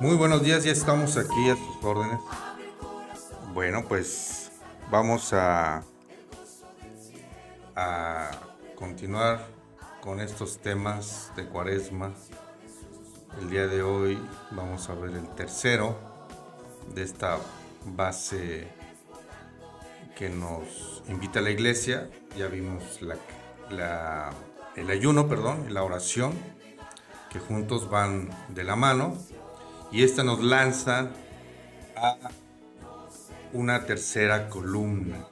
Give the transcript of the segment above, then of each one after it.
Muy buenos días, ya estamos aquí a tus órdenes. Bueno, pues vamos a continuar con estos temas de Cuaresma. El día de hoy vamos a ver el tercero de esta base que nos invita a la iglesia. Ya vimos el ayuno, y la oración, que juntos van de la mano. Y esta nos lanza a una tercera columna,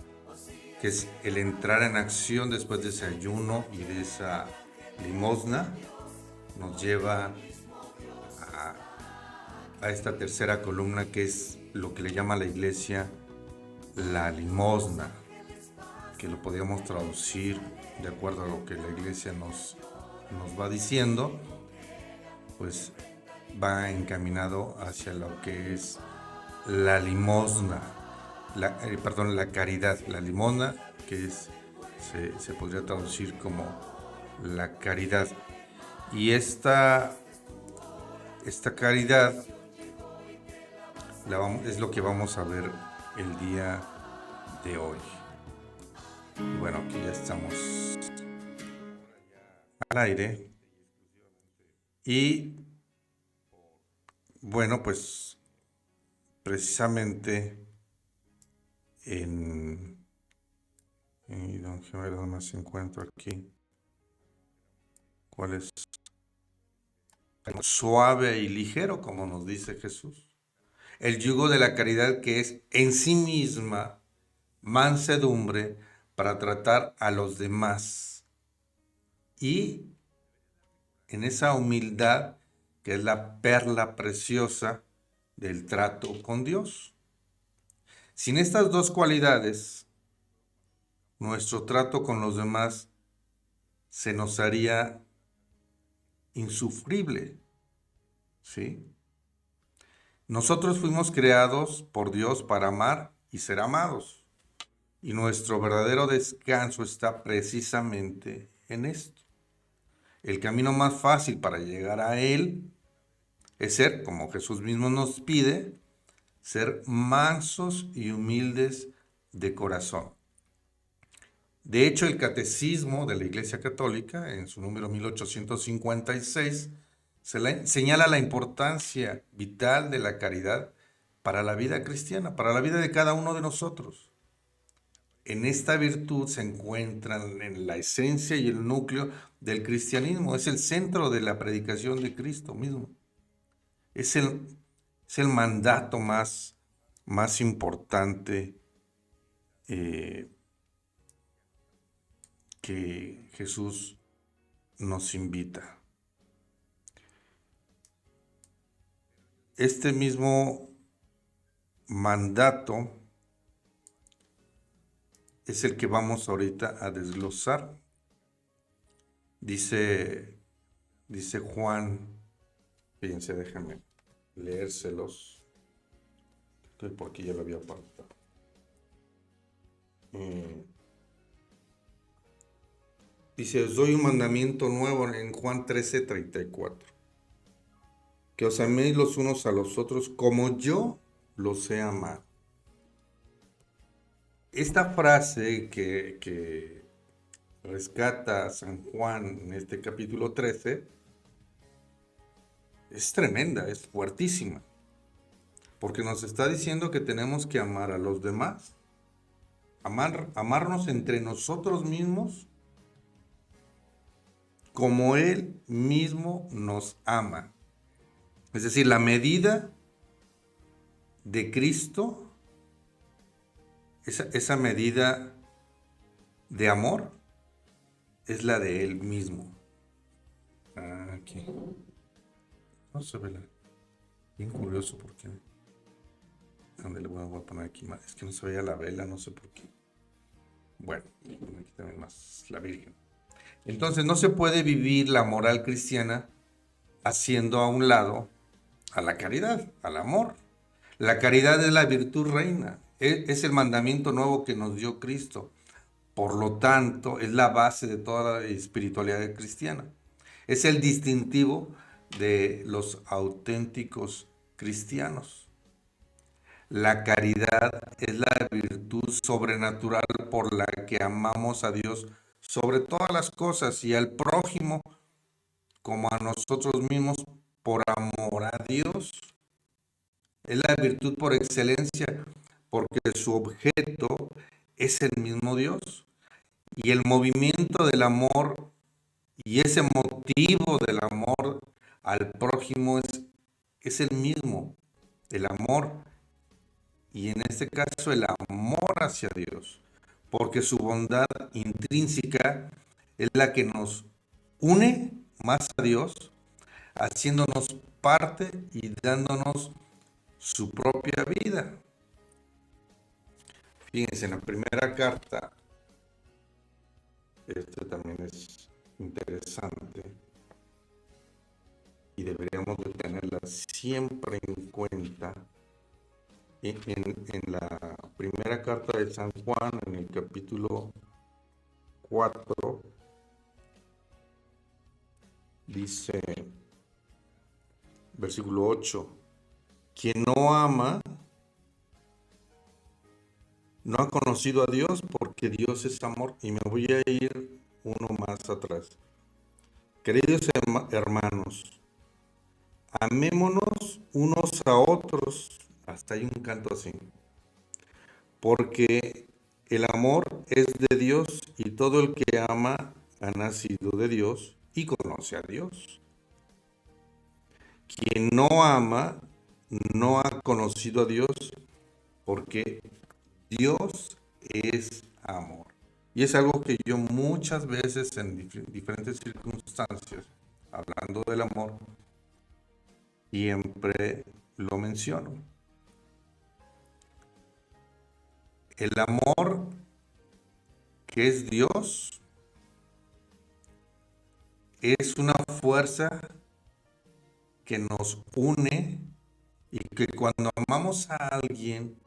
que es el entrar en acción después de ese ayuno y de esa limosna. Nos lleva a esta tercera columna, que es lo que le llama a la iglesia la limosna, que lo podríamos traducir de acuerdo a lo que la iglesia nos va diciendo, pues va encaminado hacia lo que es la limosna, la caridad. La limosna, que se podría traducir como la caridad. Y esta caridad es lo que vamos a ver el día de hoy. Y bueno, aquí ya estamos al aire. Y bueno, pues precisamente vamos a ver dónde más encuentro aquí. ¿Cuál es? Suave y ligero, como nos dice Jesús. El yugo de la caridad, que es en sí misma mansedumbre para tratar a los demás. Y en esa humildad, que es la perla preciosa del trato con Dios. Sin estas dos cualidades, nuestro trato con los demás se nos haría insufrible, ¿sí? Nosotros fuimos creados por Dios para amar y ser amados. Y nuestro verdadero descanso está precisamente en esto. El camino más fácil para llegar a Él es ser, como Jesús mismo nos pide, ser mansos y humildes de corazón. De hecho, el Catecismo de la Iglesia Católica, en su número 1856, señala la importancia vital de la caridad para la vida cristiana, para la vida de cada uno de nosotros. En esta virtud se encuentran en la esencia y el núcleo del cristianismo. Es el centro de la predicación de Cristo mismo. Es el mandato más importante que Jesús nos invita. Este mismo mandato es el que vamos ahorita a desglosar. Dice Juan, fíjense, déjenme leérselos, porque ya lo había apartado. Dice: os doy un mandamiento nuevo, en Juan 13:34. Que os améis los unos a los otros como yo los he amado. Esta frase que rescata San Juan en este capítulo 13 es tremenda, es fuertísima, porque nos está diciendo que tenemos que amar a los demás, amarnos entre nosotros mismos como Él mismo nos ama. Es decir, la medida de Cristo, esa medida de amor, es la de Él mismo. Aquí. No se ve bien curioso porque... ¿Dónde le voy a poner aquí más? Es que no se veía la vela, no sé por qué. Bueno, aquí también más la Virgen. Entonces no se puede vivir la moral cristiana haciendo a un lado a la caridad, al amor. La caridad es la virtud reina, es el mandamiento nuevo que nos dio Cristo. Por lo tanto, es la base de toda la espiritualidad cristiana. Es el distintivo de los auténticos cristianos. La caridad es la virtud sobrenatural por la que amamos a Dios sobre todas las cosas y al prójimo como a nosotros mismos por amor a Dios. Es la virtud por excelencia porque su objeto es el mismo Dios. Y el movimiento del amor y ese motivo del amor al prójimo es el mismo, el amor, y en este caso el amor hacia Dios, porque su bondad intrínseca es la que nos une más a Dios, haciéndonos parte y dándonos su propia vida. Fíjense, en la primera carta, este también es interesante y deberíamos de tenerla siempre en cuenta. En la primera carta de San Juan, en el capítulo 4, dice, versículo 8, quien no ama no ha conocido a Dios porque Dios es amor. Y me voy a ir uno más atrás. Queridos hermanos, amémonos unos a otros. Hasta hay un canto así. Porque el amor es de Dios y todo el que ama ha nacido de Dios y conoce a Dios. Quien no ama no ha conocido a Dios porque Dios es amor. Y es algo que yo muchas veces en diferentes circunstancias, hablando del amor, siempre lo menciono. El amor que es Dios es una fuerza que nos une y que cuando amamos a alguien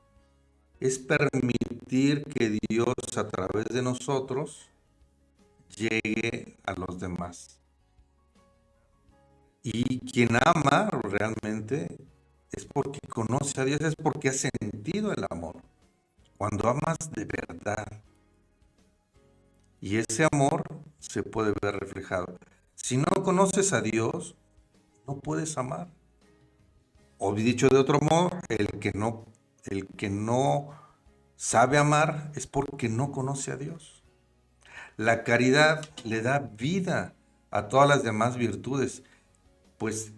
es permitir que Dios a través de nosotros llegue a los demás. Y quien ama realmente es porque conoce a Dios, es porque ha sentido el amor. Cuando amas de verdad. Y ese amor se puede ver reflejado. Si no conoces a Dios, no puedes amar. O dicho de otro modo, el que no sabe amar es porque no conoce a Dios. La caridad le da vida a todas las demás virtudes, pues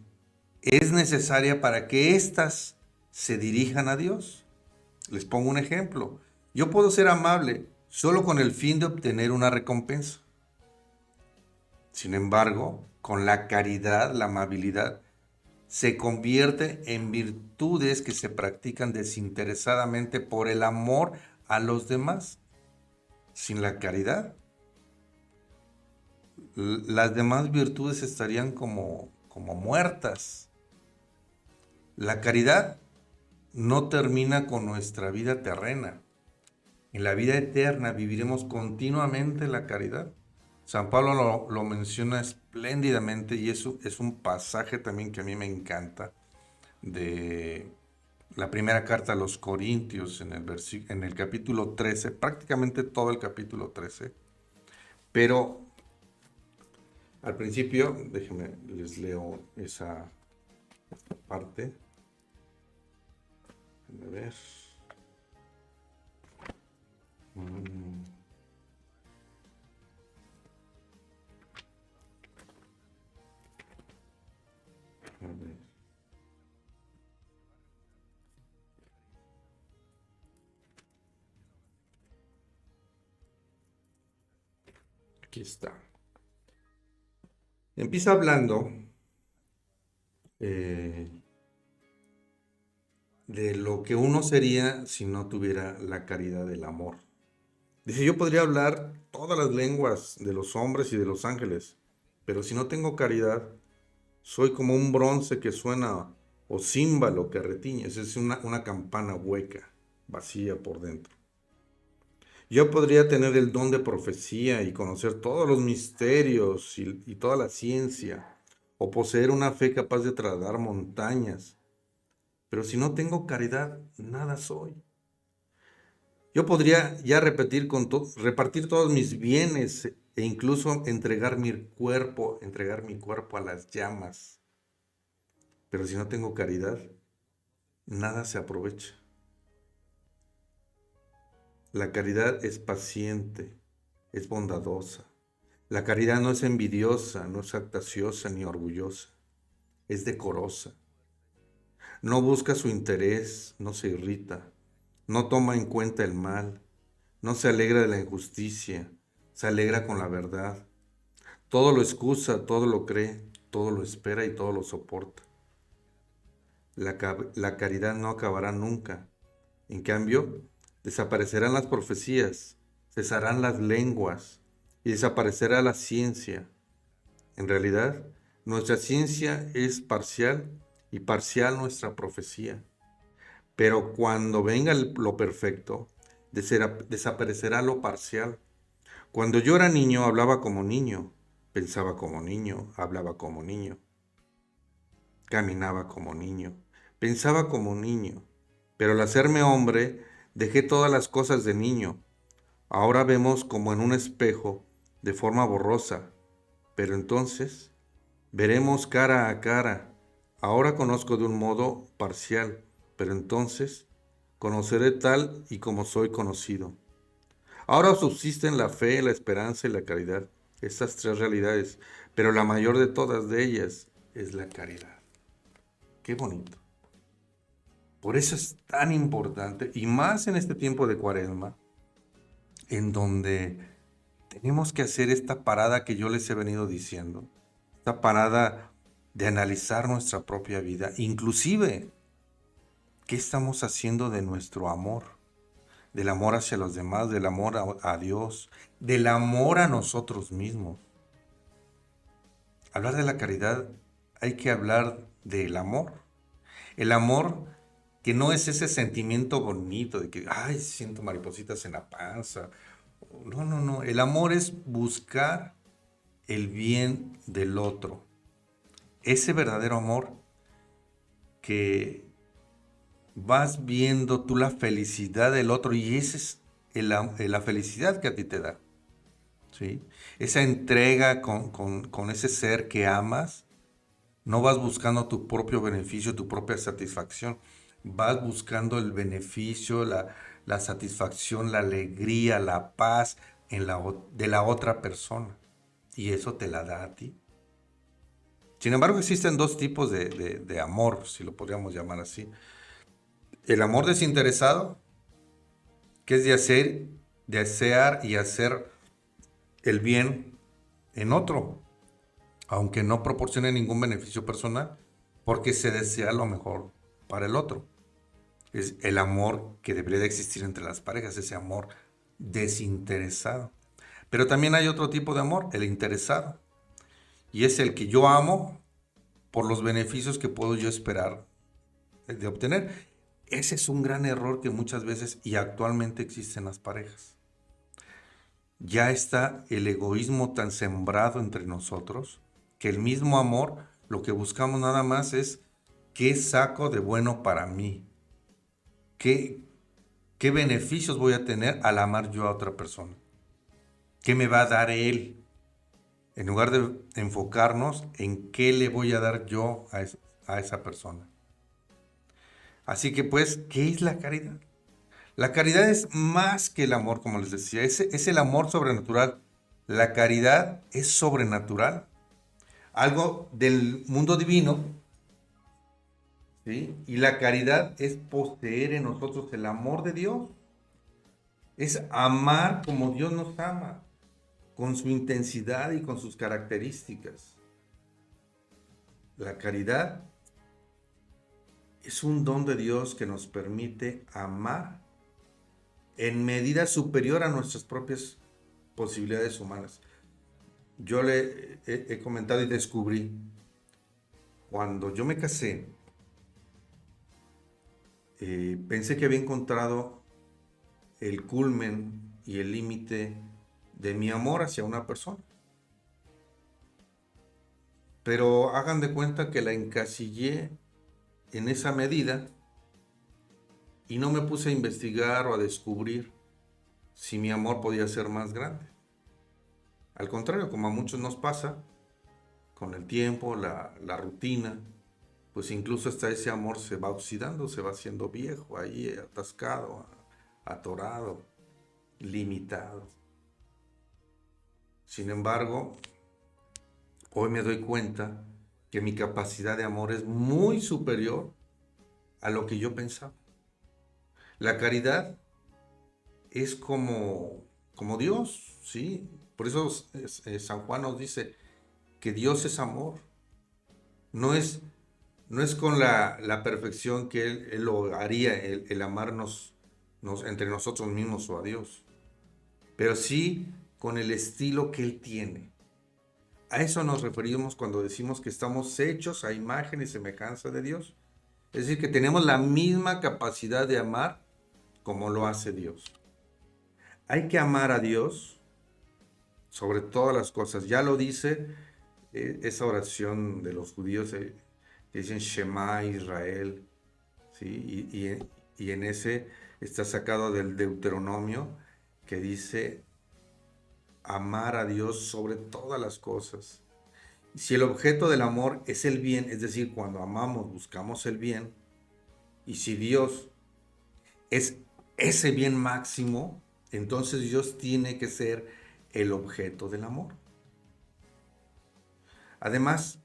es necesaria para que éstas se dirijan a Dios. Les pongo un ejemplo. Yo puedo ser amable solo con el fin de obtener una recompensa. Sin embargo, con la caridad, la amabilidad se convierte en virtudes que se practican desinteresadamente por el amor a los demás. Sin la caridad, las demás virtudes estarían como muertas. La caridad no termina con nuestra vida terrena. En la vida eterna viviremos continuamente la caridad. San Pablo lo menciona espléndidamente y eso es un pasaje también que a mí me encanta de la primera carta a los Corintios en el capítulo 13, prácticamente todo el capítulo 13. Pero al principio, déjenme, les leo esta parte. Déjenme ver. A ver. Aquí está. Empieza hablando de lo que uno sería si no tuviera la caridad del amor. Dice, yo podría hablar todas las lenguas de los hombres y de los ángeles, pero si no tengo caridad, soy como un bronce que suena o címbalo que retiñe. Es una campana hueca, vacía por dentro. Yo podría tener el don de profecía y conocer todos los misterios y toda la ciencia, o poseer una fe capaz de trasladar montañas. Pero si no tengo caridad, nada soy. Yo podría ya repartir todos mis bienes e incluso entregar mi cuerpo a las llamas. Pero si no tengo caridad, nada se aprovecha. La caridad es paciente, es bondadosa. La caridad no es envidiosa, no es jactanciosa ni orgullosa, es decorosa. No busca su interés, no se irrita, no toma en cuenta el mal, no se alegra de la injusticia, se alegra con la verdad. Todo lo excusa, todo lo cree, todo lo espera y todo lo soporta. La caridad no acabará nunca. En cambio, desaparecerán las profecías, cesarán las lenguas y desaparecerá la ciencia. En realidad, nuestra ciencia es parcial y parcial nuestra profecía. Pero cuando venga lo perfecto, desaparecerá lo parcial. Cuando yo era niño, hablaba como niño, pensaba como niño, hablaba como niño, caminaba como niño, pensaba como niño. Pero al hacerme hombre, dejé todas las cosas de niño. Ahora vemos como en un espejo, de forma borrosa, pero entonces veremos cara a cara. Ahora conozco de un modo parcial, pero entonces conoceré tal y como soy conocido. Ahora subsisten la fe, la esperanza y la caridad, estas tres realidades, pero la mayor de todas de ellas es la caridad. Qué bonito. Por eso es tan importante, y más en este tiempo de Cuaresma, en donde tenemos que hacer esta parada que yo les he venido diciendo, esta parada de analizar nuestra propia vida, inclusive qué estamos haciendo de nuestro amor, del amor hacia los demás, del amor a Dios, del amor a nosotros mismos. Hablar de la caridad, hay que hablar del amor. El amor que no es ese sentimiento bonito de que, ay, siento maripositas en la panza. No, no, no. El amor es buscar el bien del otro. Ese verdadero amor que vas viendo tú la felicidad del otro y esa es la felicidad que a ti te da. ¿Sí? Esa entrega con ese ser que amas, no vas buscando tu propio beneficio, tu propia satisfacción, vas buscando el beneficio, la satisfacción, la alegría, la paz de la otra persona. Y eso te la da a ti. Sin embargo, existen dos tipos de amor, si lo podríamos llamar así. El amor desinteresado, que es desear y hacer el bien en otro, aunque no proporcione ningún beneficio personal, porque se desea lo mejor para el otro. Es el amor que debería de existir entre las parejas, ese amor desinteresado. Pero también hay otro tipo de amor, el interesado, y es el que yo amo por los beneficios que puedo yo esperar de obtener. Ese es un gran error que muchas veces y actualmente existe en las parejas. Ya está el egoísmo tan sembrado entre nosotros que el mismo amor, lo que buscamos nada más es qué saco de bueno para mí, qué, qué beneficios voy a tener al amar yo a otra persona, qué me va a dar él, en lugar de enfocarnos en qué le voy a dar yo a esa persona. Así que pues, ¿qué es la caridad? La caridad es más que el amor, como les decía, es el amor sobrenatural. La caridad es sobrenatural, algo del mundo divino, ¿sí? Y la caridad es poseer en nosotros el amor de Dios, es amar como Dios nos ama, con su intensidad y con sus características. La caridad es un don de Dios que nos permite amar en medida superior a nuestras propias posibilidades humanas. Yo le he comentado y descubrí, cuando yo me casé, pensé que había encontrado el culmen y el límite de mi amor hacia una persona. Pero hagan de cuenta que la encasillé en esa medida y no me puse a investigar o a descubrir si mi amor podía ser más grande. Al contrario, como a muchos nos pasa, con el tiempo, la rutina, pues incluso hasta ese amor se va oxidando, se va haciendo viejo, ahí atascado, atorado, limitado. Sin embargo, hoy me doy cuenta que mi capacidad de amor es muy superior a lo que yo pensaba. La caridad es como Dios, ¿sí? Por eso San Juan nos dice que Dios es amor. No es, no es con la perfección que Él lo haría, el amarnos entre nosotros mismos o a Dios, pero sí con el estilo que Él tiene. A eso nos referimos cuando decimos que estamos hechos a imagen y semejanza de Dios. Es decir, que tenemos la misma capacidad de amar como lo hace Dios. Hay que amar a Dios sobre todas las cosas. Ya lo dice esa oración de los judíos que dicen Shema Israel, ¿sí? Y en ese está sacado del Deuteronomio que dice amar a Dios sobre todas las cosas. Si el objeto del amor es el bien, es decir, cuando amamos buscamos el bien, y si Dios es ese bien máximo, entonces Dios tiene que ser el objeto del amor. Además,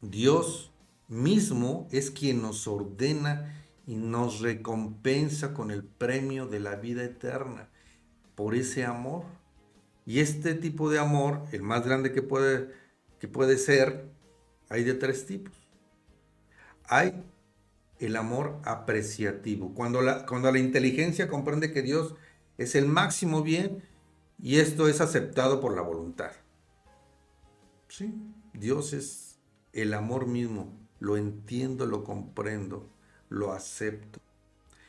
Dios mismo es quien nos ordena y nos recompensa con el premio de la vida eterna por ese amor. Y este tipo de amor, el más grande que puede ser, hay de tres tipos. Hay el amor apreciativo, cuando la inteligencia comprende que Dios es el máximo bien y esto es aceptado por la voluntad. Sí, Dios es el amor mismo, lo entiendo, lo comprendo, lo acepto.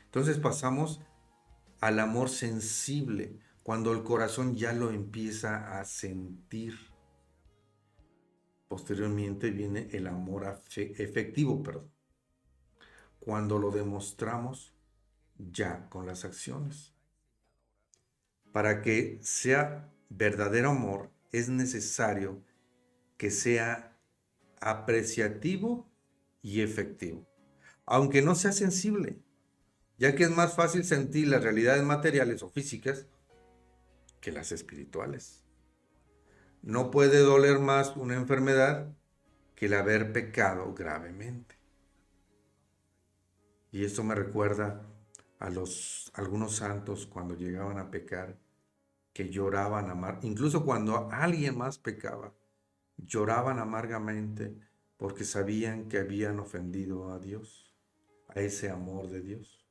Entonces pasamos al amor sensible, cuando el corazón ya lo empieza a sentir. Posteriormente viene el amor efectivo, perdón, cuando lo demostramos ya con las acciones. Para que sea verdadero amor es necesario que sea apreciativo y efectivo, aunque no sea sensible, ya que es más fácil sentir las realidades materiales o físicas que las espirituales. No puede doler más una enfermedad que el haber pecado gravemente. Y esto me recuerda a algunos santos cuando llegaban a pecar, que lloraban incluso cuando alguien más pecaba, lloraban amargamente porque sabían que habían ofendido a Dios, a ese amor de Dios.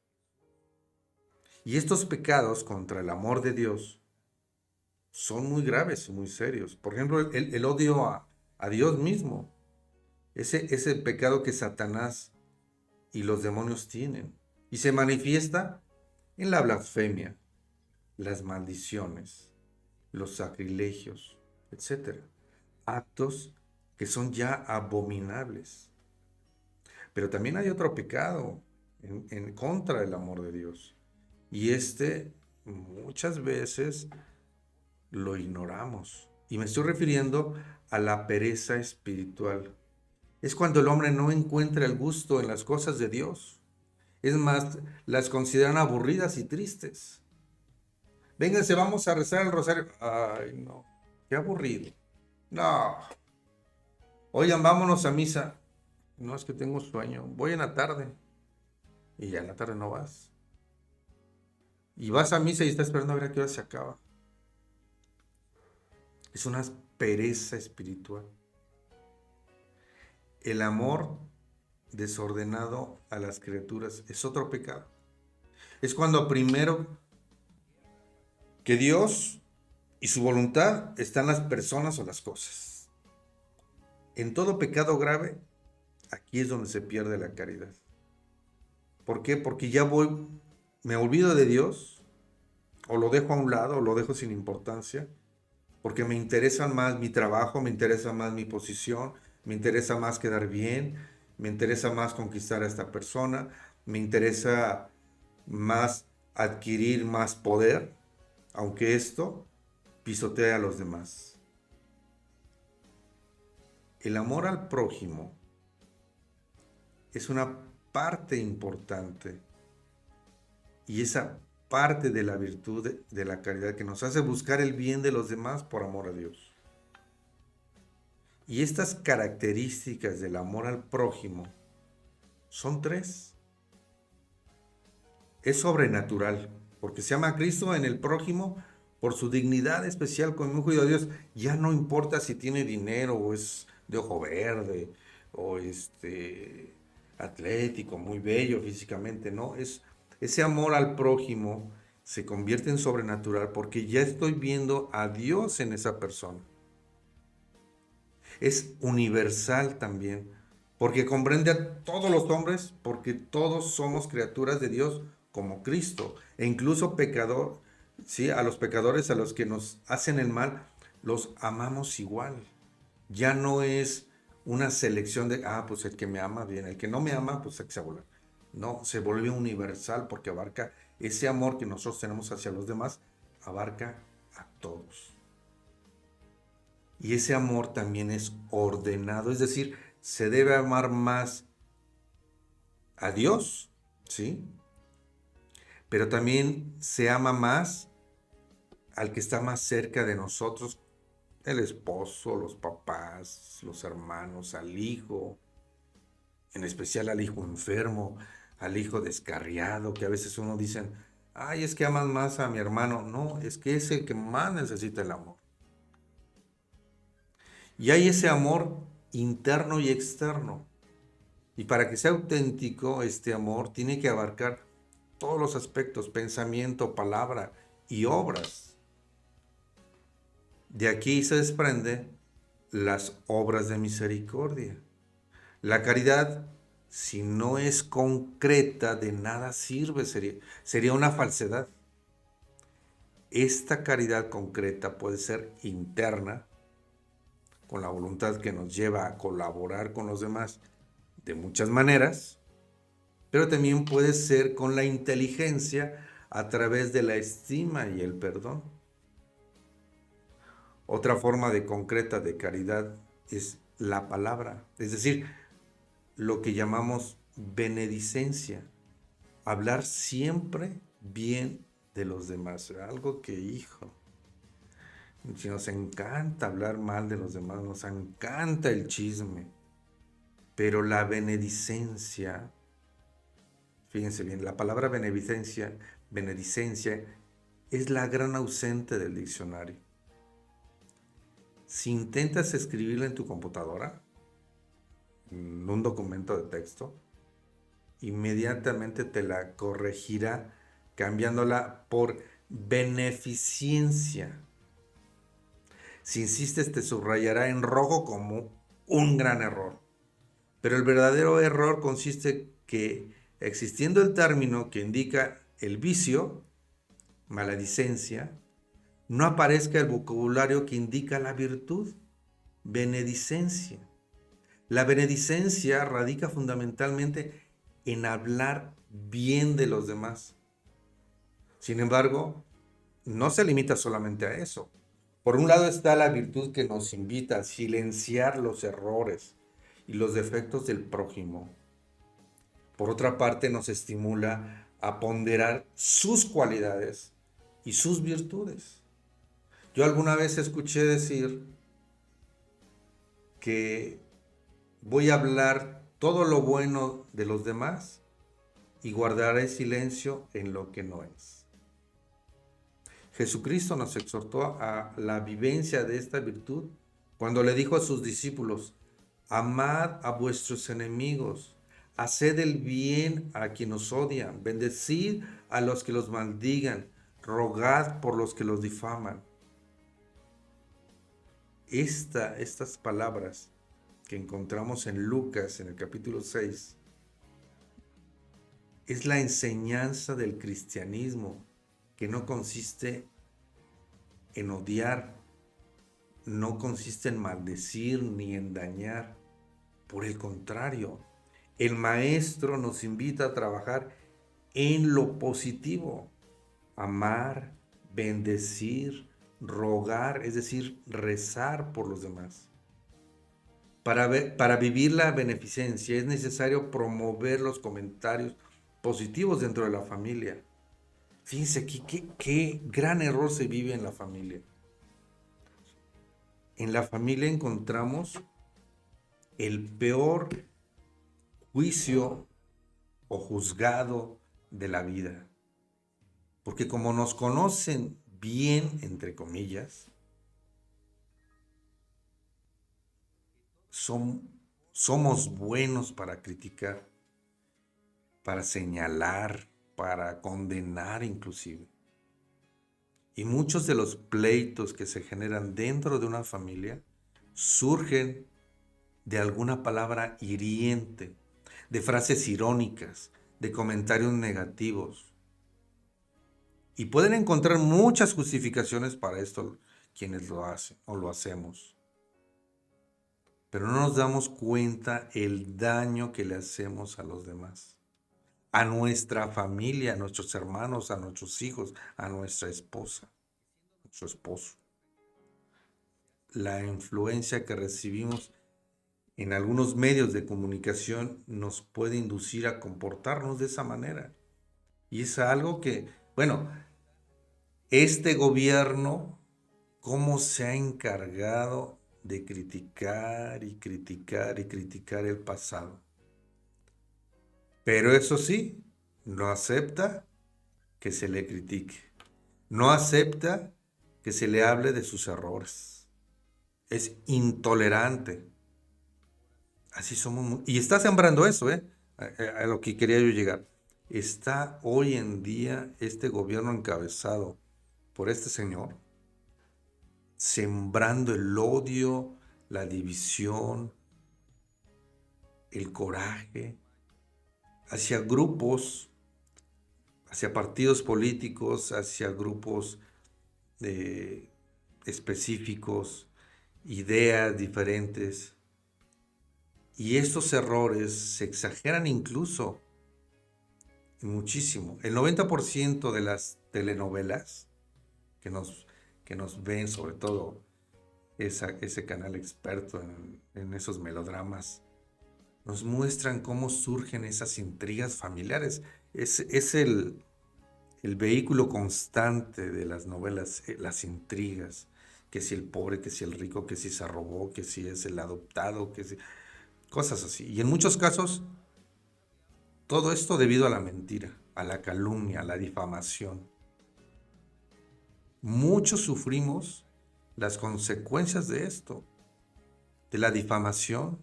Y estos pecados contra el amor de Dios son muy graves y muy serios. Por ejemplo, el odio a Dios mismo, ese pecado que Satanás y los demonios tienen, y se manifiesta en la blasfemia, las maldiciones, los sacrilegios, etcétera. Actos que son ya abominables. Pero también hay otro pecado en contra del amor de Dios. Y muchas veces lo ignoramos. Y me estoy refiriendo a la pereza espiritual. Es cuando el hombre no encuentra el gusto en las cosas de Dios. Es más, las consideran aburridas y tristes. Vénganse, vamos a rezar el rosario. Ay, no, qué aburrido. No. Oigan, vámonos a misa. No, es que tengo sueño. Voy en la tarde. Y ya en la tarde no vas. Y vas a misa y estás esperando a ver a qué hora se acaba. Es una pereza espiritual. El amor desordenado a las criaturas es otro pecado. Es cuando primero que Dios y su voluntad están las personas o las cosas. En todo pecado grave, aquí es donde se pierde la caridad. ¿Por qué? Porque me olvido de Dios, o lo dejo a un lado, o lo dejo sin importancia, porque me interesa más mi trabajo, me interesa más mi posición, me interesa más quedar bien, me interesa más conquistar a esta persona, me interesa más adquirir más poder, aunque esto pisotee a los demás. El amor al prójimo es una parte importante y esa parte de la virtud de la caridad que nos hace buscar el bien de los demás por amor a Dios. Y estas características del amor al prójimo son tres. Es sobrenatural, porque se ama a Cristo en el prójimo por su dignidad especial como un hijo de Dios. Ya no importa si tiene dinero o es de ojo verde o atlético, muy bello físicamente, no, ese amor al prójimo se convierte en sobrenatural porque ya estoy viendo a Dios en esa persona. Es universal también, porque comprende a todos los hombres, porque todos somos criaturas de Dios como Cristo, e incluso pecador, ¿sí? A los pecadores, a los que nos hacen el mal, los amamos igual. Ya no es una selección de, pues el que me ama bien, el que no me ama, pues hay que se volar. No, se vuelve universal porque abarca ese amor que nosotros tenemos hacia los demás, abarca a todos. Y ese amor también es ordenado, es decir, se debe amar más a Dios, ¿sí? Pero también se ama más al que está más cerca de nosotros, el esposo, los papás, los hermanos, al hijo, en especial al hijo enfermo, al hijo descarriado, que a veces uno dice, ay, es que amas más a mi hermano. No, es que es el que más necesita el amor. Y hay ese amor interno y externo. Y para que sea auténtico, este amor tiene que abarcar todos los aspectos, pensamiento, palabra y obras. De aquí se desprende las obras de misericordia. La caridad, si no es concreta, de nada sirve, sería una falsedad. Esta caridad concreta puede ser interna, con la voluntad que nos lleva a colaborar con los demás de muchas maneras, pero también puede ser con la inteligencia a través de la estima y el perdón. Otra forma de concreta de caridad es la palabra, es decir, lo que llamamos benedicencia, hablar siempre bien de los demás, algo que, hijo, si nos encanta hablar mal de los demás, nos encanta el chisme, pero la benedicencia, fíjense bien, la palabra benedicencia es la gran ausente del diccionario. Si intentas escribirla en tu computadora, en un documento de texto, inmediatamente te la corregirá cambiándola por beneficencia. Si insistes, te subrayará en rojo como un gran error. Pero el verdadero error consiste que, existiendo el término que indica el vicio, maledicencia, no aparezca el vocabulario que indica la virtud, benedicencia. La benedicencia radica fundamentalmente en hablar bien de los demás. Sin embargo, no se limita solamente a eso. Por un lado está la virtud que nos invita a silenciar los errores y los defectos del prójimo. Por otra parte, nos estimula a ponderar sus cualidades y sus virtudes. Yo alguna vez escuché decir que voy a hablar todo lo bueno de los demás y guardaré silencio en lo que no es. Jesucristo nos exhortó a la vivencia de esta virtud cuando le dijo a sus discípulos, amad a vuestros enemigos, haced el bien a quienes os odian, bendecid a los que los maldigan, rogad por los que los difaman. Estas palabras que encontramos en Lucas en el capítulo 6 es la enseñanza del cristianismo, que no consiste en odiar, no consiste en maldecir ni en dañar. Por el contrario, el maestro nos invita a trabajar en lo positivo. Amar, bendecir, rogar, es decir, rezar por los demás. Para vivir la beneficencia es necesario promover los comentarios positivos dentro de la familia. Fíjense aquí qué gran error se vive en la familia. En la familia encontramos el peor juicio o juzgado de la vida. Porque como nos conocen bien, entre comillas, somos buenos para criticar, para señalar, para condenar inclusive. Y muchos de los pleitos que se generan dentro de una familia surgen de alguna palabra hiriente, de frases irónicas, de comentarios negativos. Y pueden encontrar muchas justificaciones para esto quienes lo hacen o lo hacemos. Pero no nos damos cuenta el daño que le hacemos a los demás, a nuestra familia, a nuestros hermanos, a nuestros hijos, a nuestra esposa, a nuestro esposo. La influencia que recibimos en algunos medios de comunicación nos puede inducir a comportarnos de esa manera. Y es algo que, bueno, este gobierno, ¿cómo se ha encargado de criticar y criticar y criticar el pasado? Pero eso sí, no acepta que se le critique. No acepta que se le hable de sus errores. Es intolerante. Así somos. Y está sembrando eso, ¿eh? A lo que quería yo llegar. Está hoy en día este gobierno encabezado por este señor sembrando el odio, la división, el coraje hacia grupos, hacia partidos políticos, hacia grupos específicos, ideas diferentes. Y estos errores se exageran incluso muchísimo. El 90% de las telenovelas que nos ven, sobre todo ese canal experto en esos melodramas, nos muestran cómo surgen esas intrigas familiares. Es el vehículo constante de las novelas, las intrigas, que si el pobre, que si el rico, que si se robó, que si es el adoptado, que si... cosas así. Y en muchos casos, todo esto debido a la mentira, a la calumnia, a la difamación. Muchos sufrimos las consecuencias de esto, de la difamación,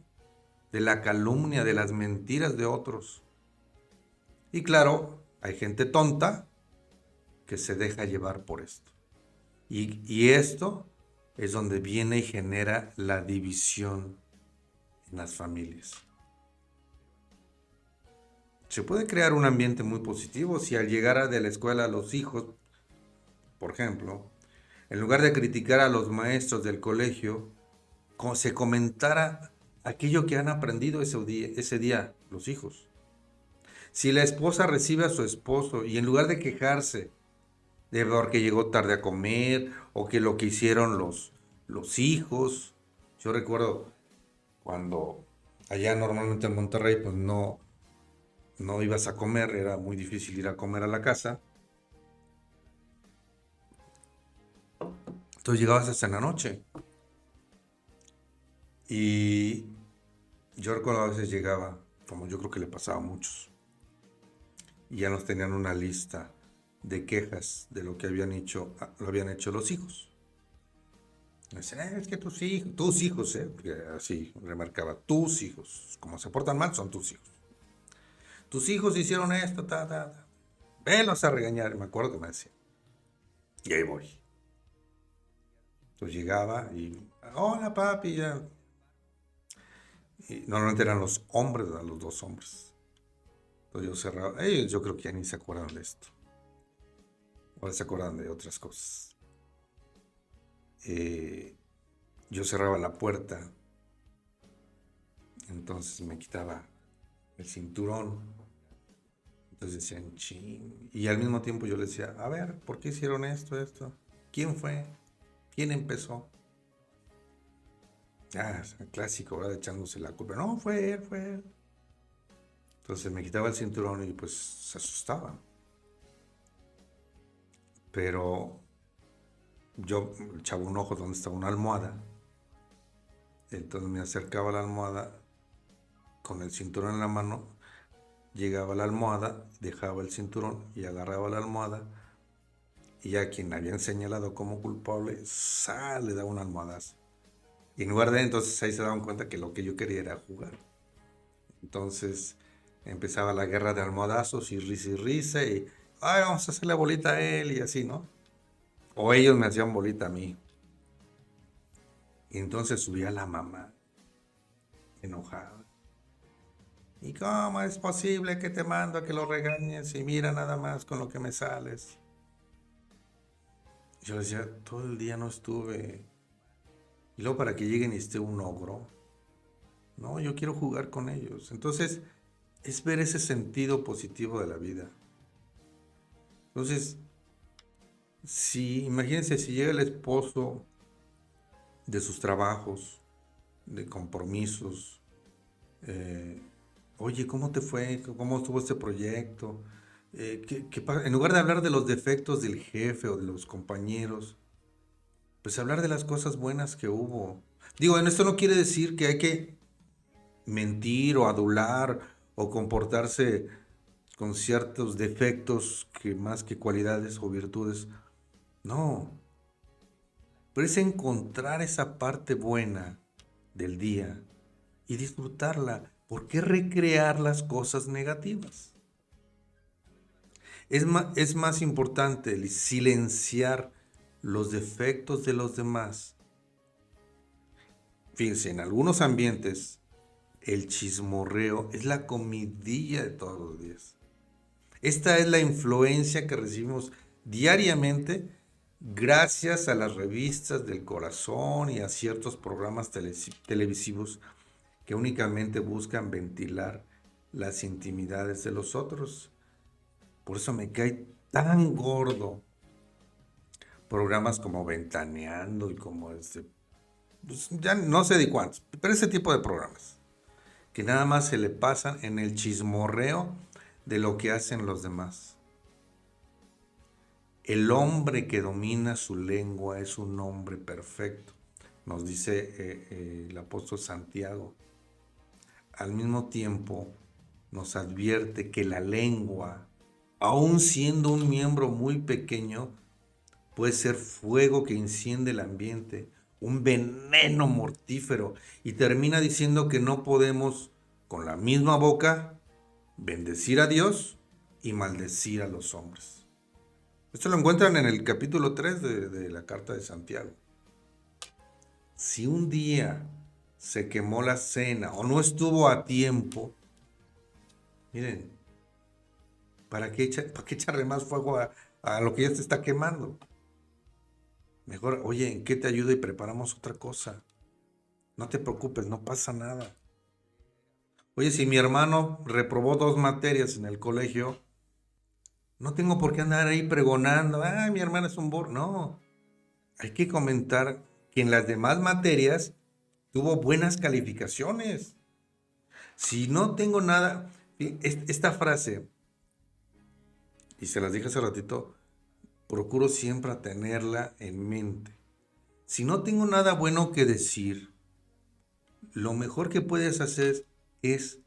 de la calumnia, de las mentiras de otros. Y claro, hay gente tonta que se deja llevar por esto. Y esto es donde viene y genera la división en las familias. Se puede crear un ambiente muy positivo si al llegar de la escuela a los hijos, por ejemplo, en lugar de criticar a los maestros del colegio, se comentara aquello que han aprendido ese día los hijos. Si la esposa recibe a su esposo y en lugar de quejarse de ver que llegó tarde a comer o que lo que hicieron los hijos, yo recuerdo cuando allá normalmente en Monterrey pues no ibas a comer, era muy difícil ir a comer a la casa. Entonces llegabas hasta en la noche. Y yo recuerdo a veces llegaba, como yo creo que le pasaba a muchos, y ya nos tenían una lista de quejas de lo que lo habían hecho los hijos. Me decían, es que tus hijos, porque así remarcaba, tus hijos, como se portan mal, son tus hijos. Tus hijos hicieron esto, velos a regañar, me acuerdo que me decía. Y ahí voy. Entonces llegaba y, hola papi, ya. Y normalmente eran los hombres, los dos hombres. Entonces yo cerraba, ellos yo creo que ya ni se acuerdan de esto. Ahora se acuerdan de otras cosas. Yo cerraba la puerta, entonces me quitaba el cinturón, Entonces decían, ching. Y al mismo tiempo yo les decía, a ver, ¿por qué hicieron esto? ¿Quién fue? ¿Quién empezó? Ah, es el clásico, ¿verdad? Echándose la culpa. No, fue él, fue él. Entonces me quitaba el cinturón y pues se asustaba. Pero yo echaba un ojo donde estaba una almohada. Entonces me acercaba a la almohada con el cinturón en la mano. Llegaba a la almohada, dejaba el cinturón y agarraba la almohada. Y a quien habían señalado como culpable, le daba una almohadazo. Y en lugar de entonces ahí se daban cuenta que lo que yo quería era jugar. Entonces empezaba la guerra de almohadazos y risa y, ay, vamos a hacerle bolita a él y así, ¿no? O ellos me hacían bolita a mí. Y entonces subía la mamá enojada. ¿Y cómo es posible que te mando a que lo regañes y mira nada más con lo que me sales? Yo decía, todo el día no estuve. Y luego para que lleguen y esté un ogro. No, yo quiero jugar con ellos. Entonces, es ver ese sentido positivo de la vida. Entonces, si, imagínense si llega el esposo de sus trabajos, de compromisos, eh, oye, ¿cómo te fue? ¿Cómo estuvo este proyecto? En lugar de hablar de los defectos del jefe o de los compañeros, pues hablar de las cosas buenas que hubo. Digo, en esto no quiere decir que hay que mentir o adular o comportarse con ciertos defectos que más que cualidades o virtudes. No, pero es encontrar esa parte buena del día y disfrutarla. ¿Por qué recrear las cosas negativas? Es más importante el silenciar los defectos de los demás. Fíjense, en algunos ambientes el chismorreo es la comidilla de todos los días. Esta es la influencia que recibimos diariamente gracias a las revistas del corazón y a ciertos programas televisivos que únicamente buscan ventilar las intimidades de los otros. Por eso me cae tan gordo programas como Ventaneando y como pues ya no sé de cuántos, pero ese tipo de programas que nada más se le pasan en el chismorreo de lo que hacen los demás. El hombre que domina su lengua es un hombre perfecto, nos dice el apóstol Santiago. Al mismo tiempo, nos advierte que la lengua, aun siendo un miembro muy pequeño, puede ser fuego que enciende el ambiente, un veneno mortífero, y termina diciendo que no podemos, con la misma boca, bendecir a Dios y maldecir a los hombres. Esto lo encuentran en el capítulo 3 de la carta de Santiago. Si un día se quemó la cena o no estuvo a tiempo, miren, ¿para qué echarle más fuego a lo que ya se está quemando? Mejor, oye, ¿en qué te ayudo y preparamos otra cosa? No te preocupes, no pasa nada. Oye, si mi hermano reprobó 2 materias en el colegio, no tengo por qué andar ahí pregonando, ay, mi hermano es un burro. No, hay que comentar que en las demás materias tuvo buenas calificaciones. Si no tengo nada, esta frase, y se las dije hace ratito, procuro siempre tenerla en mente. Si no tengo nada bueno que decir, lo mejor que puedes hacer es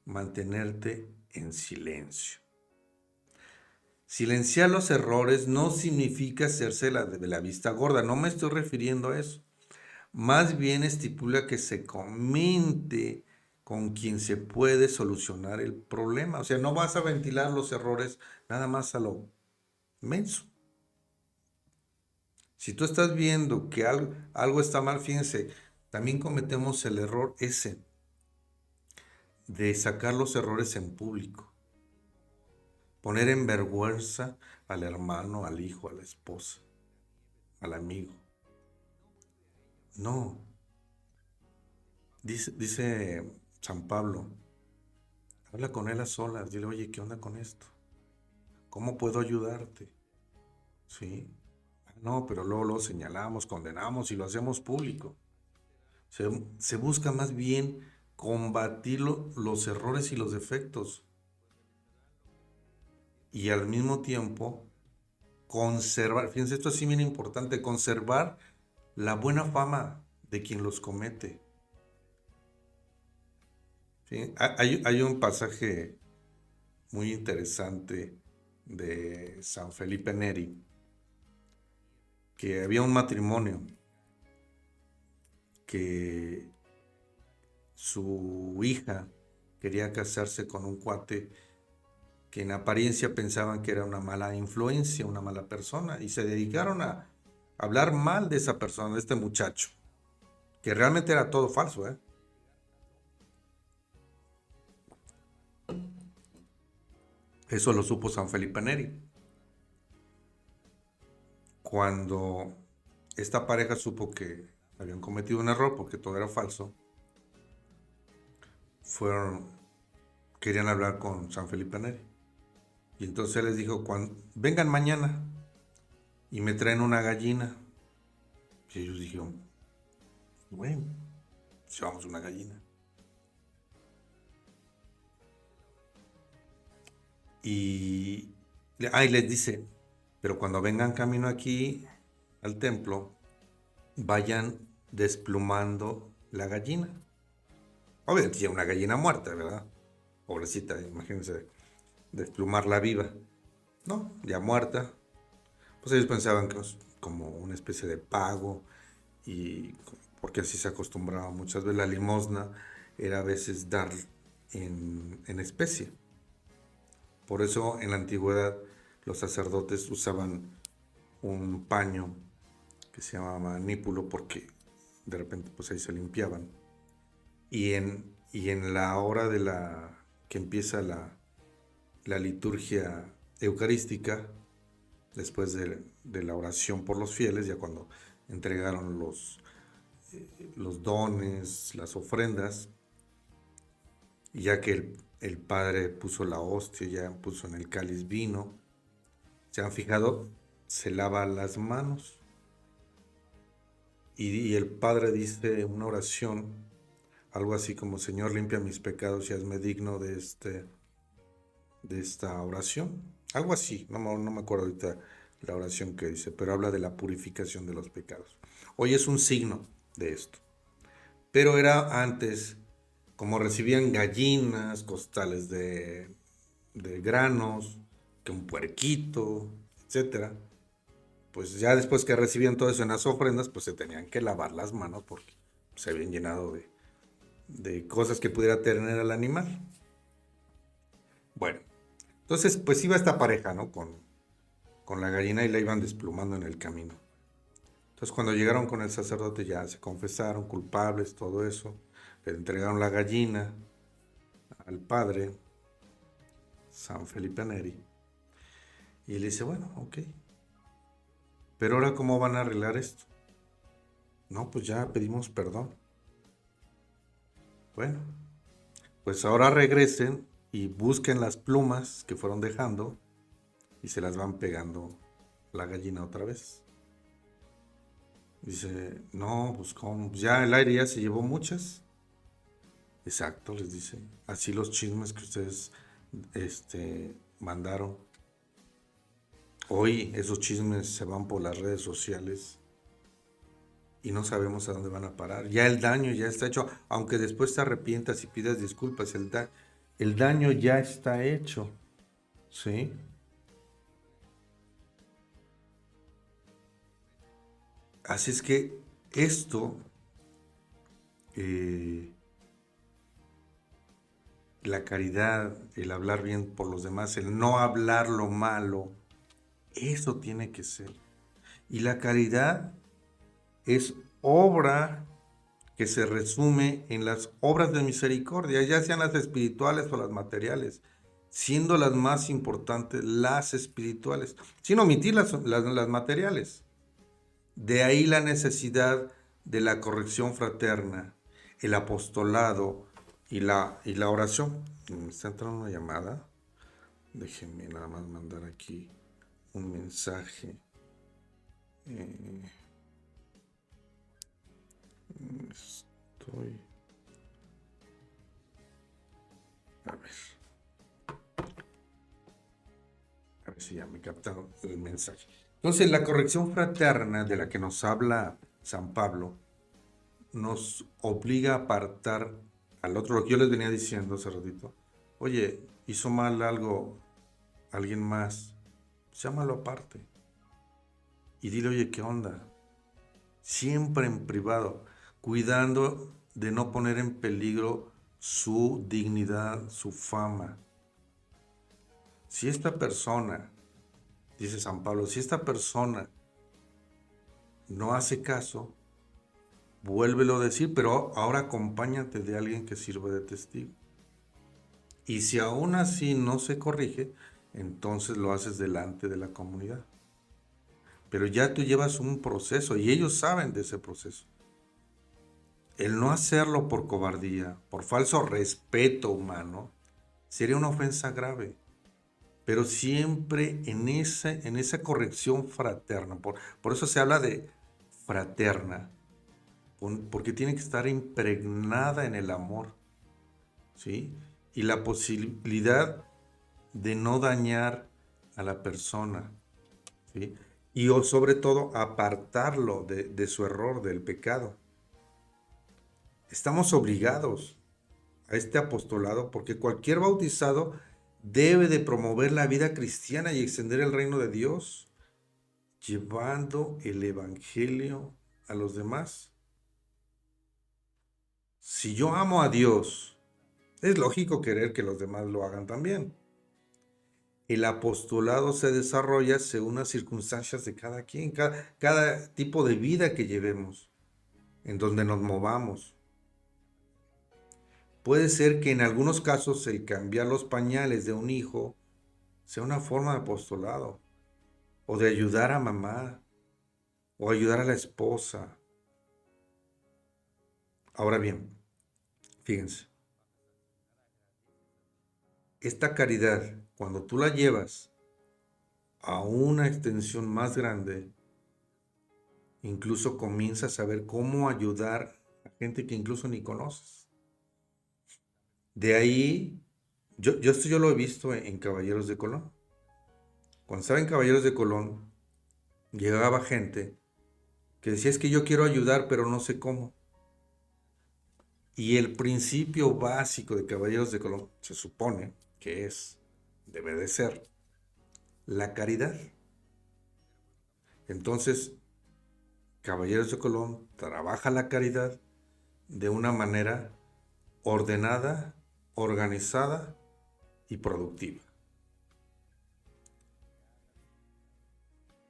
mantenerte en silencio. Silenciar los errores no significa hacerse de la vista gorda, no me estoy refiriendo a eso. Más bien estipula que se comente con quien se puede solucionar el problema. O sea, no vas a ventilar los errores nada más a lo menso. Si tú estás viendo que algo está mal, fíjense, también cometemos el error ese de sacar los errores en público. Poner en vergüenza al hermano, al hijo, a la esposa, al amigo. No, dice San Pablo, Habla con él a solas, dile, oye, ¿qué onda con esto? ¿Cómo puedo ayudarte? ¿Sí? No, pero luego lo señalamos, condenamos y lo hacemos público. Se, se busca más bien combatir los errores y los defectos y al mismo tiempo conservar, fíjense, esto es sí bien importante, conservar la buena fama de quien los comete. ¿Sí? Hay un pasaje muy interesante de San Felipe Neri, que había un matrimonio que su hija quería casarse con un cuate que en apariencia pensaban que era una mala influencia, una mala persona, y se dedicaron a hablar mal de esa persona, de este muchacho, que realmente era todo falso, ¿eh? Eso lo supo San Felipe Neri. Cuando esta pareja supo que habían cometido un error porque todo era falso, fueron, querían hablar con San Felipe Neri. Y entonces él les dijo, vengan mañana y me traen una gallina. Y ellos dijeron, bueno, llevamos una gallina. Y ahí les dice, pero cuando vengan camino aquí al templo, vayan desplumando la gallina. Obviamente ya una gallina muerta, ¿verdad? Pobrecita, imagínense, desplumarla viva. No, ya muerta. Pues ellos pensaban que es como una especie de pago y porque así se acostumbraba muchas veces la limosna, era a veces dar en especie. Por eso en la antigüedad los sacerdotes usaban un paño que se llamaba nípulo porque de repente pues ahí se limpiaban. Y en la hora que empieza la liturgia eucarística, después de la oración por los fieles, ya cuando entregaron los dones, las ofrendas, y ya que el Padre puso la hostia, ya puso en el cáliz vino, ¿se han fijado? Se lava las manos y el Padre dice una oración, algo así como, Señor, limpia mis pecados y hazme digno de esta oración. Algo así, no me acuerdo ahorita la oración que dice, pero habla de la purificación de los pecados. Hoy es un signo de esto. Pero era antes, como recibían gallinas, costales de granos, que un puerquito, etcétera, pues ya después que recibían todo eso en las ofrendas, pues se tenían que lavar las manos porque se habían llenado de cosas que pudiera tener el animal. Bueno, entonces pues iba esta pareja, ¿no? Con la gallina y la iban desplumando en el camino. Entonces cuando llegaron con el sacerdote ya se confesaron culpables, todo eso, le entregaron la gallina al padre, San Felipe Neri, y le dice, bueno, ok, pero ahora ¿cómo van a arreglar esto? No, pues ya pedimos perdón. Bueno, pues ahora regresen y busquen las plumas que fueron dejando y se las van pegando la gallina otra vez. Dice, no, pues ¿cómo? Ya el aire ya se llevó muchas. Exacto, les dice. Así los chismes que ustedes mandaron. Hoy esos chismes se van por las redes sociales y no sabemos a dónde van a parar. Ya el daño ya está hecho, aunque después te arrepientas y pidas disculpas, el daño ya está hecho, ¿sí? Así es que esto, eh, la caridad, el hablar bien por los demás, el no hablar lo malo, eso tiene que ser. Y la caridad es obra que se resume en las obras de misericordia, ya sean las espirituales o las materiales, siendo las más importantes las espirituales, sin omitir las materiales. De ahí la necesidad de la corrección fraterna, el apostolado y la oración. Me está entrando una llamada. Déjenme nada más mandar aquí un mensaje. Estoy. A ver. A ver si ya me captaron el mensaje. Entonces, la corrección fraterna de la que nos habla San Pablo nos obliga a apartar al otro, lo que yo les venía diciendo hace ratito. Oye, hizo mal algo alguien más, llámalo aparte y dile, oye, ¿qué onda? Siempre en privado, cuidando de no poner en peligro su dignidad, su fama. Si esta persona, dice San Pablo, si esta persona no hace caso, vuélvelo a decir, pero ahora acompáñate de alguien que sirva de testigo. Y si aún así no se corrige, entonces lo haces delante de la comunidad. Pero ya tú llevas un proceso y ellos saben de ese proceso. El no hacerlo por cobardía, por falso respeto humano, sería una ofensa grave. Pero siempre en esa corrección fraterna, por eso se habla de fraterna, porque tiene que estar impregnada en el amor, ¿sí? Y la posibilidad de no dañar a la persona, ¿sí? Y sobre todo apartarlo de su error, del pecado. Estamos obligados a este apostolado porque cualquier bautizado debe de promover la vida cristiana y extender el reino de Dios, llevando el evangelio a los demás. Si yo amo a Dios, es lógico querer que los demás lo hagan también. El apostolado se desarrolla según las circunstancias de cada quien, cada tipo de vida que llevemos, en donde nos movamos. Puede ser que en algunos casos el cambiar los pañales de un hijo sea una forma de apostolado, o de ayudar a mamá, o ayudar a la esposa. Ahora bien, fíjense, esta caridad, cuando tú la llevas a una extensión más grande, incluso comienzas a ver cómo ayudar a gente que incluso ni conoces. De ahí, esto yo lo he visto en Caballeros de Colón. Cuando estaba en Caballeros de Colón, llegaba gente que decía, es que yo quiero ayudar, pero no sé cómo. Y el principio básico de Caballeros de Colón se supone que debe de ser la caridad. Entonces, Caballeros de Colón trabaja la caridad de una manera ordenada, organizada y productiva.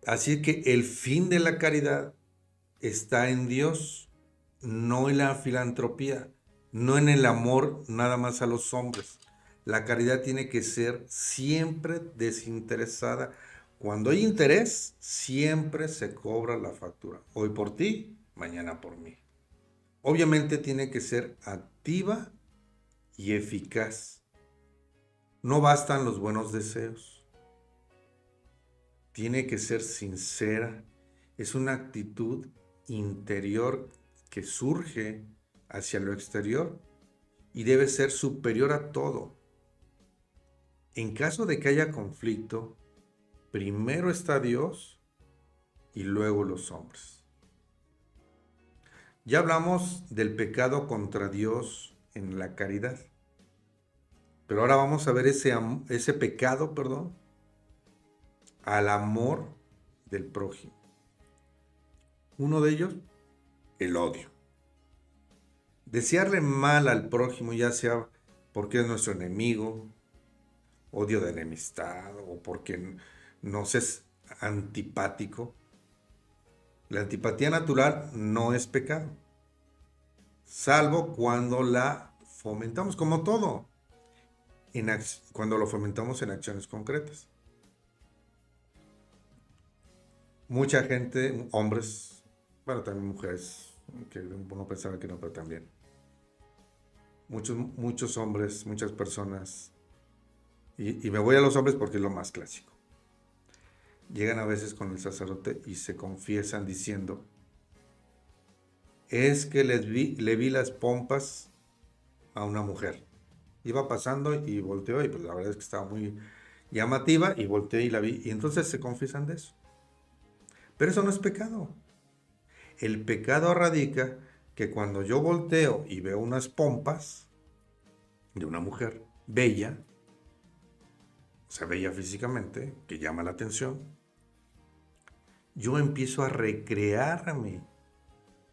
Así que el fin de la caridad está en Dios, no en la filantropía, no en el amor nada más a los hombres. La caridad tiene que ser siempre desinteresada. Cuando hay interés, siempre se cobra la factura. Hoy por ti, mañana por mí. Obviamente tiene que ser activa y eficaz. No bastan los buenos deseos. Tiene que ser sincera. Es una actitud interior que surge hacia lo exterior y debe ser superior a todo. En caso de que haya conflicto, primero está Dios y luego los hombres. Ya hablamos del pecado contra Dios en la caridad, pero ahora vamos a ver ese pecado, al amor del prójimo. Uno de ellos, el odio. Desearle mal al prójimo, ya sea porque es nuestro enemigo, odio de enemistad, o porque nos es antipático. La antipatía natural no es pecado, salvo cuando la fomentamos, como todo, cuando lo fomentamos en acciones concretas. Mucha gente, hombres, bueno, también mujeres, que uno pensaba que no, pero también, muchos hombres, muchas personas, y me voy a los hombres porque es lo más clásico, llegan a veces con el sacerdote y se confiesan diciendo, es que le vi las pompas a una mujer. Iba pasando y volteó y pues la verdad es que estaba muy llamativa y volteé y la vi. Y entonces se confiesan de eso. Pero eso no es pecado. El pecado radica que cuando yo volteo y veo unas pompas de una mujer bella, o sea, bella físicamente, que llama la atención, yo empiezo a recrearme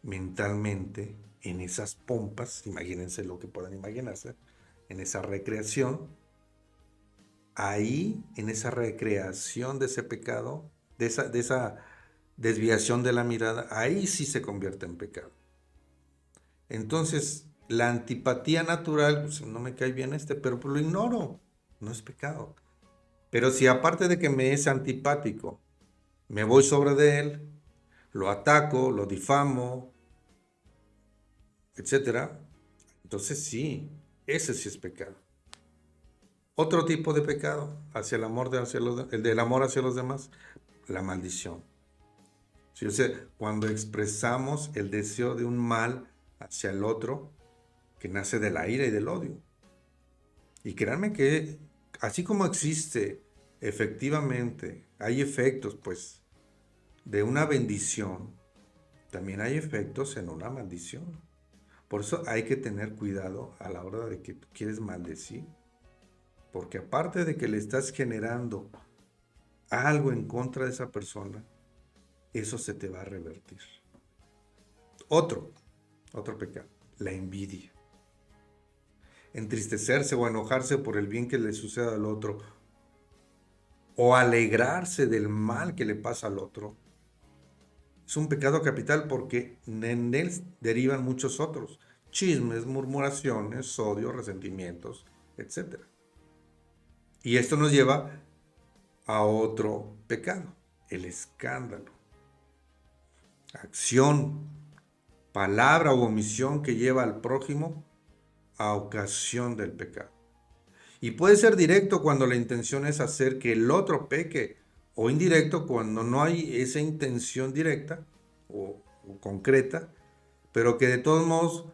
mentalmente en esas pompas, imagínense lo que puedan imaginarse, en esa recreación, ahí, en esa recreación de ese pecado, de esa desviación de la mirada, ahí sí se convierte en pecado. Entonces, la antipatía natural, pues no me cae bien pero pues lo ignoro, no es pecado. Pero si aparte de que me es antipático, me voy sobre de él, lo ataco, lo difamo, etcétera, entonces sí, ese sí es pecado. Otro tipo de pecado hacia el amor el del amor hacia los demás, la maldición. ¿Sí? O sea, cuando expresamos el deseo de un mal hacia el otro que nace de la ira y del odio. Y créanme que así como existe efectivamente, hay efectos pues de una bendición, también hay efectos en una maldición. Por eso hay que tener cuidado a la hora de que tú quieres maldecir. Porque aparte de que le estás generando algo en contra de esa persona, eso se te va a revertir. Otro pecado, la envidia. Entristecerse o enojarse por el bien que le suceda al otro, o alegrarse del mal que le pasa al otro, es un pecado capital porque en él derivan muchos otros. Chismes, murmuraciones, odio, resentimientos, etc. Y esto nos lleva a otro pecado, el escándalo. Acción, palabra o omisión que lleva al prójimo a ocasión del pecado. Y puede ser directo cuando la intención es hacer que el otro peque, o indirecto cuando no hay esa intención directa o concreta, pero que de todos modos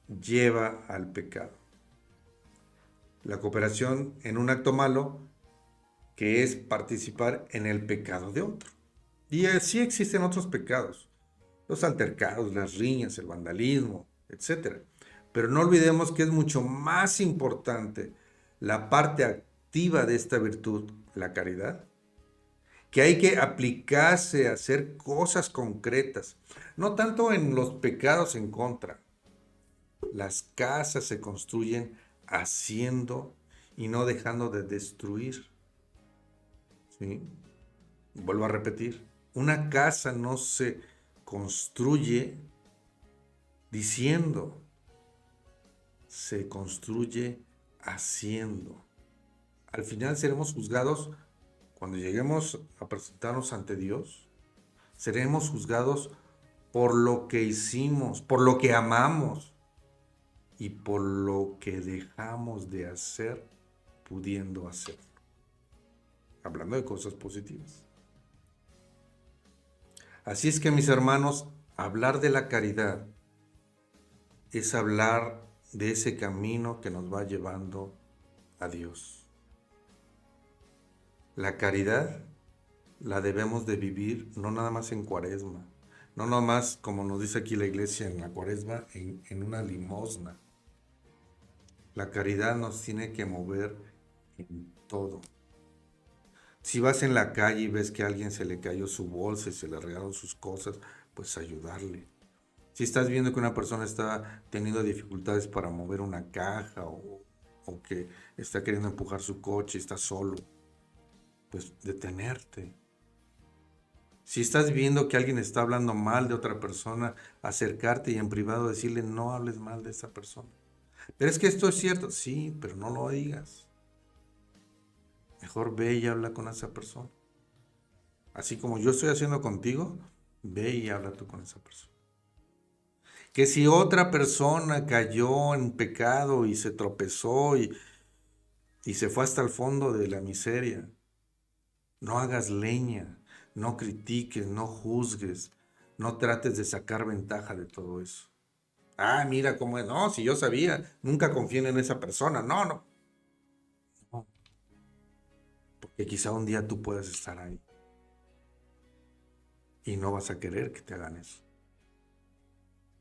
lleva al pecado. La cooperación en un acto malo, que es participar en el pecado de otro. Y así existen otros pecados, los altercados, las riñas, el vandalismo, etc. Pero no olvidemos que es mucho más importante la parte activa de esta virtud, la caridad, que hay que aplicarse a hacer cosas concretas, no tanto en los pecados en contra. Las casas se construyen haciendo y no dejando de destruir. ¿Sí? Vuelvo a repetir, una casa no se construye diciendo, se construye haciendo. Al final seremos juzgados, cuando lleguemos a presentarnos ante Dios, seremos juzgados por lo que hicimos, por lo que amamos y por lo que dejamos de hacer pudiendo hacerlo. Hablando de cosas positivas. Así es que, mis hermanos, hablar de la caridad es hablar de ese camino que nos va llevando a Dios. La caridad la debemos de vivir no nada más en Cuaresma, no nada más como nos dice aquí la iglesia en la Cuaresma, en una limosna. La caridad nos tiene que mover en todo. Si vas en la calle y ves que a alguien se le cayó su bolsa y se le regalaron sus cosas, pues ayudarle. Si estás viendo que una persona está teniendo dificultades para mover una caja o que está queriendo empujar su coche y está solo, pues detenerte. Si estás viendo que alguien está hablando mal de otra persona, acercarte y en privado decirle no hables mal de esa persona. Pero es que esto es cierto, sí, pero no lo digas. Mejor ve y habla con esa persona. Así como yo estoy haciendo contigo, ve y habla tú con esa persona. Que si otra persona cayó en pecado y se tropezó y se fue hasta el fondo de la miseria, no hagas leña, no critiques, no juzgues, no trates de sacar ventaja de todo eso. Ah, mira cómo es. No, si yo sabía, nunca confíen en esa persona. No, no. No, porque quizá un día tú puedas estar ahí y no vas a querer que te hagan eso.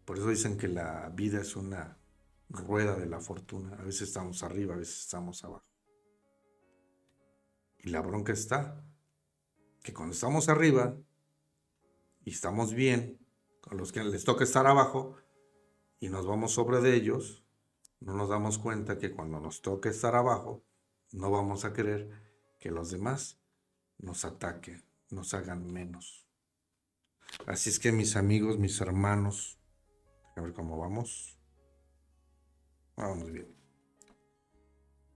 Por eso dicen que la vida es una rueda de la fortuna. A veces estamos arriba, a veces estamos abajo. Y la bronca está que cuando estamos arriba y estamos bien, con los que les toca estar abajo y nos vamos sobre de ellos, no nos damos cuenta que cuando nos toca estar abajo, no vamos a querer que los demás nos ataquen, nos hagan menos. Así es que mis amigos, mis hermanos, a ver cómo vamos. Vamos bien.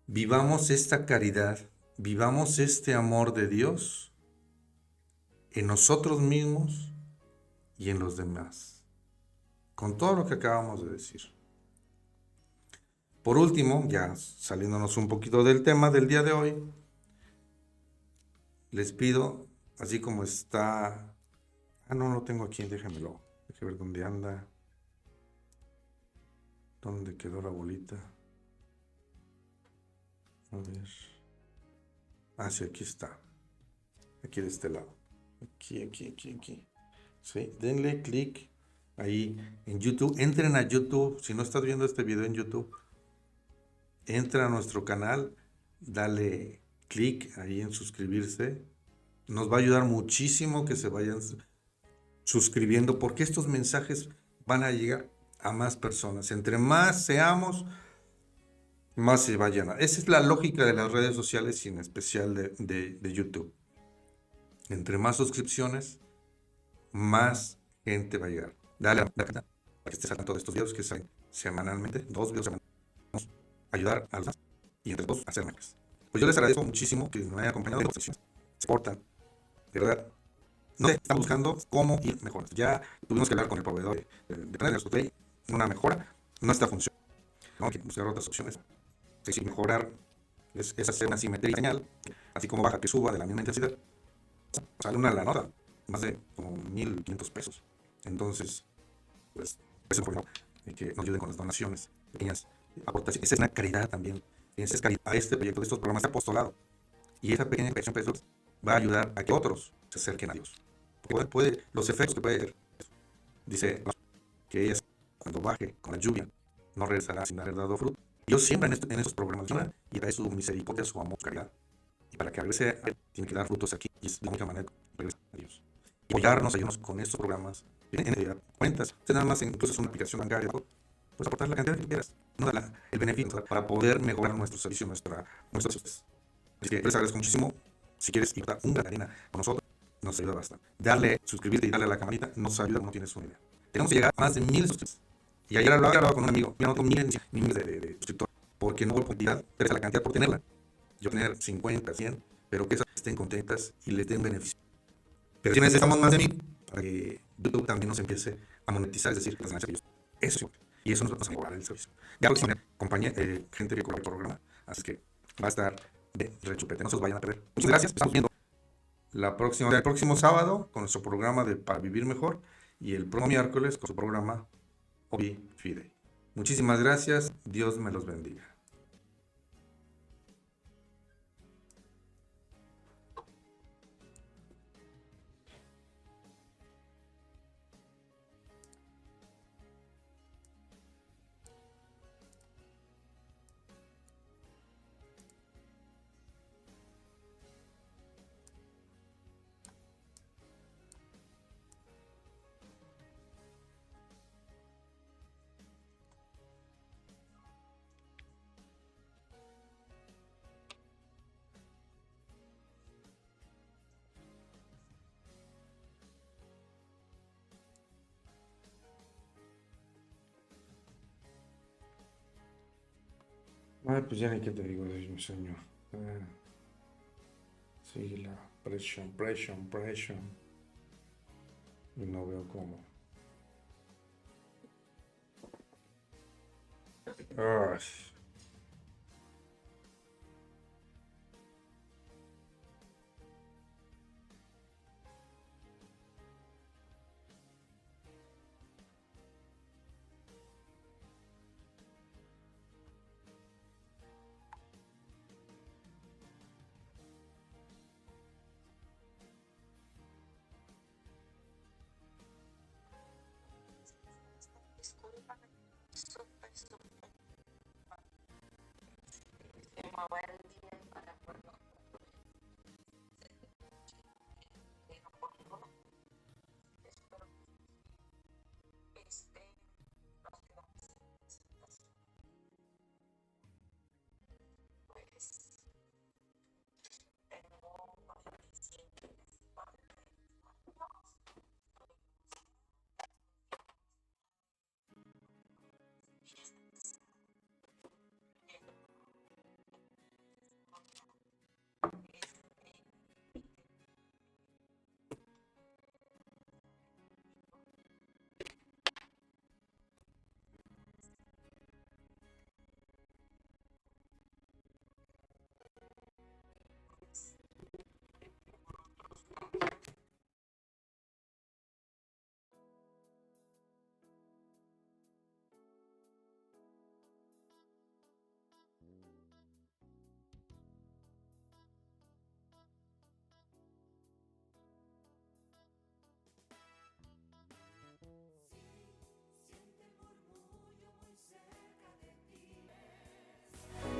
Vivamos esta caridad, vivamos este amor de Dios en nosotros mismos y en los demás, con todo lo que acabamos de decir. Por último, ya saliéndonos un poquito del tema del día de hoy, les pido, así como está... Ah, no lo tengo aquí, déjenmelo. Déjenme ver dónde anda. ¿Dónde quedó la bolita? A ver. Ah, sí, aquí está. Aquí de este lado. Aquí. Sí, denle clic ahí en YouTube. Entren a YouTube. Si no estás viendo este video en YouTube, entra a nuestro canal. Dale clic ahí en suscribirse. Nos va a ayudar muchísimo que se vayan suscribiendo porque estos mensajes van a llegar a más personas. Entre más seamos, más se va a llenar. Esa es la lógica de las redes sociales y en especial de YouTube. Entre más suscripciones, más gente va a llegar. Dale a la campanita para que estés al tanto de estos videos que salen semanalmente, 2 videos semanales. Vamos a ayudar a los demás y entre todos a hacer mejores. Pues yo les agradezco muchísimo que me hayan acompañado en secciones. Se portan, de verdad. No sé, estamos buscando cómo ir mejor. Ya tuvimos que hablar con el proveedor de paneles de una mejora. No está funcionando. Vamos a buscar otras opciones. Si mejorar es hacer una simetría señal, así como baja que suba de la misma intensidad. Sale una la nota, más de como 1,500 pesos. Entonces, pues, es por favor, que nos ayuden con las donaciones, pequeñas aportaciones. Esa es una caridad también. Esa es caridad a este proyecto, de estos programas de apostolado. Y esa pequeña inversión va a ayudar a que otros se acerquen a Dios. Porque los efectos que puede tener, dice que ella, cuando baje con la lluvia, no regresará sin haber dado fruto. Dios siembra en estos programas y trae su misericordia, su amor, su caridad. Y para que regrese, tiene que dar frutos aquí. Y es la única manera de regresar a Dios. Y ayudarnos con estos programas. En cuentas, usted nada más, incluso es una aplicación bancaria, pues aportar la cantidad que quieras. No da el beneficio para poder mejorar nuestro servicio, nuestros servicios. Así que les agradezco muchísimo. Si quieres ir a un gran arena con nosotros, nos ayuda bastante. Darle, suscribirte y darle a la campanita nos ayuda, no tienes una idea. Tenemos que llegar a más de 1,000 suscriptores. Y ayer hablaba con un amigo, yo no tengo miles de suscriptores, porque no por cantidad, pero es la cantidad por tenerla. Yo tener 50, 100, pero que esas estén contentas y les den beneficio. Pero si necesitamos más de 1,000 para que YouTube también nos empiece a monetizar, es decir, las ganancias que ellos. Eso sí. Y eso nos va a mejorar el servicio. Ya próxima compañía, gente que colabora el programa, así que va a estar de rechupete, no se los vayan a perder. Muchas gracias, estamos viendo el próximo sábado con nuestro programa de Para Vivir Mejor y el próximo miércoles con su programa Obi Fidei. Muchísimas gracias, Dios me los bendiga. Ay, pues ya ni qué te digo, Dios mío, Señor. Sí, la presión. Y no veo cómo. Ay.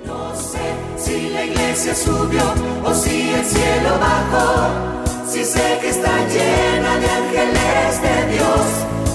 No sé si la iglesia subió o si el cielo bajó, si sé que está llena de ángeles de Dios.